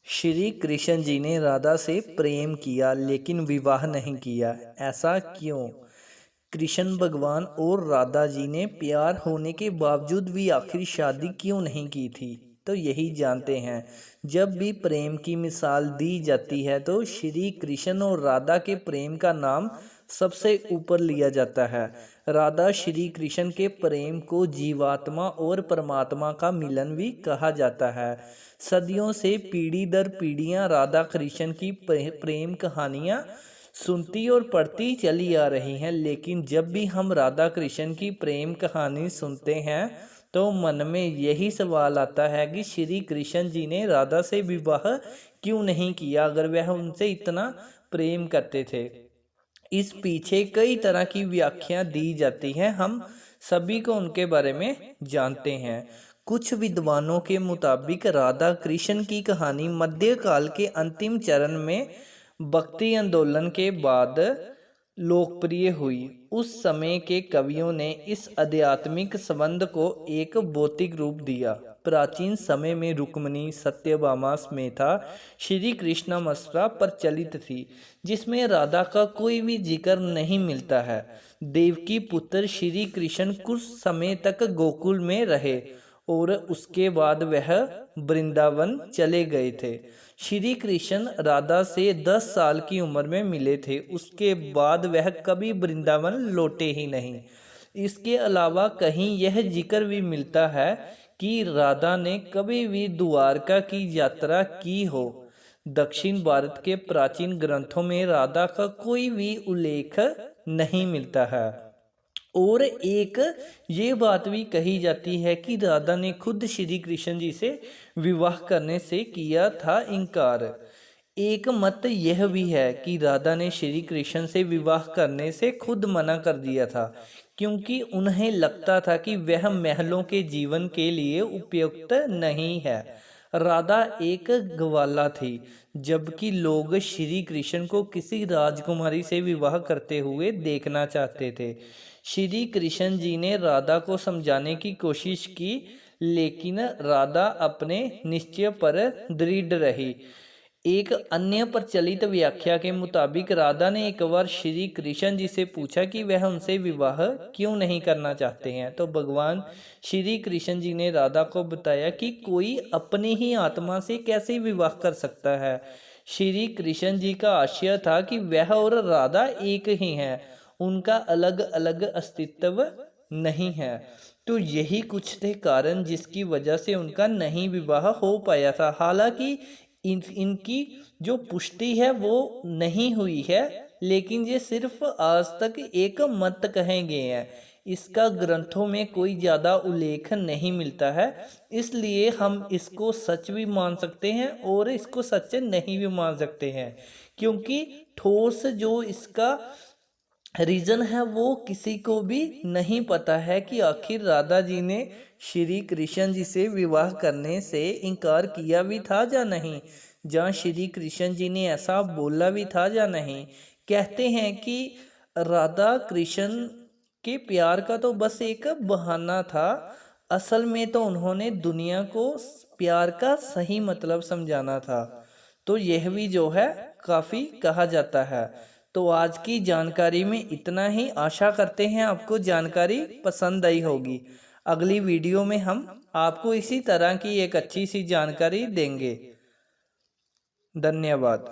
श्री कृष्ण जी ने राधा से प्रेम किया लेकिन विवाह नहीं किया, ऐसा क्यों? कृष्ण भगवान और राधा जी ने प्यार होने के बावजूद भी आखिर शादी क्यों नहीं की थी? तो यही जानते हैं। जब भी प्रेम की मिसाल दी जाती है तो श्री कृष्ण और राधा के प्रेम का नाम सबसे ऊपर लिया जाता है। राधा श्री कृष्ण के प्रेम को जीवात्मा और परमात्मा का मिलन भी कहा जाता है। सदियों से पीढ़ी दर पीढ़ियां राधा कृष्ण की प्रेम कहानियां सुनती और पढ़ती चली आ रही हैं, लेकिन जब भी हम राधा कृष्ण की प्रेम कहानी सुनते हैं तो मन में यही सवाल आता है कि श्री कृष्ण जी ने राधा से विवाह क्यों नहीं किया अगर वह उनसे इतना प्रेम करते थे। इस पीछे कई तरह की व्याख्या दी जाती हैं, हम सभी को उनके बारे में जानते हैं। कुछ विद्वानों के मुताबिक राधा कृष्ण की कहानी मध्यकाल के अंतिम चरण में भक्ति आंदोलन के बाद लोकप्रिय हुई। उस समय के कवियों ने इस आध्यात्मिक संबंध को एक भौतिक रूप दिया। प्राचीन समय में रुक्मिणी, सत्यभामा, स्मेता, श्री कृष्णामस्ता प्रचलित थी, जिसमें राधा का कोई भी जिक्र नहीं मिलता है। देवकी पुत्र श्री कृष्ण कुछ समय तक गोकुल में रहे और उसके बाद वह वृंदावन चले गए थे। श्री कृष्ण राधा से 10 साल की उम्र में मिले थे, उसके बाद वह कभी वृंदावन लौटे ही नहीं। इसके अलावा कहीं यह जिक्र भी मिलता है कि राधा ने कभी भी द्वारका की यात्रा की हो। दक्षिण भारत के प्राचीन ग्रंथों में राधा का कोई भी उल्लेख नहीं मिलता है। और एक ये बात भी कही जाती है कि राधा ने खुद श्री कृष्ण जी से विवाह करने से किया था इनकार। एक मत यह भी है कि राधा ने श्री कृष्ण से विवाह करने से खुद मना कर दिया था, क्योंकि उन्हें लगता था कि वह महलों के जीवन के लिए उपयुक्त नहीं है। राधा एक ग्वाला थी, जबकि लोग श्री कृष्ण को किसी राजकुमारी से विवाह करते हुए देखना चाहते थे। श्री कृष्ण जी ने राधा को समझाने की कोशिश की, लेकिन राधा अपने निश्चय पर दृढ़ रही। एक अन्य प्रचलित व्याख्या के मुताबिक राधा ने एक बार श्री कृष्ण जी से पूछा कि वह उनसे विवाह क्यों नहीं करना चाहते हैं, तो भगवान श्री कृष्ण जी ने राधा को बताया कि कोई अपनी ही आत्मा से कैसे विवाह कर सकता है। श्री कृष्ण जी का आशय था कि वह और राधा एक ही हैं, उनका अलग अलग अस्तित्व नहीं है। तो यही कुछ थे कारण जिसकी वजह से उनका नहीं विवाह हो पाया था। हालांकि इनकी जो पुष्टि है वो नहीं हुई है, लेकिन ये सिर्फ आज तक एक मत कहे गए हैं। इसका ग्रंथों में कोई ज़्यादा उल्लेख नहीं मिलता है, इसलिए हम इसको सच भी मान सकते हैं और इसको सच नहीं भी मान सकते हैं, क्योंकि ठोस जो इसका रीजन है वो किसी को भी नहीं पता है कि आखिर राधा जी ने श्री कृष्ण जी से विवाह करने से इनकार किया भी था या नहीं, जहाँ श्री कृष्ण जी ने ऐसा बोला भी था या नहीं। कहते हैं कि राधा कृष्ण के प्यार का तो बस एक बहाना था, असल में तो उन्होंने दुनिया को प्यार का सही मतलब समझाना था। तो यह भी जो है काफ़ी कहा जाता है। तो आज की जानकारी में इतना ही। आशा करते हैं आपको जानकारी पसंद आई होगी। अगली वीडियो में हम आपको इसी तरह की एक अच्छी सी जानकारी देंगे। धन्यवाद।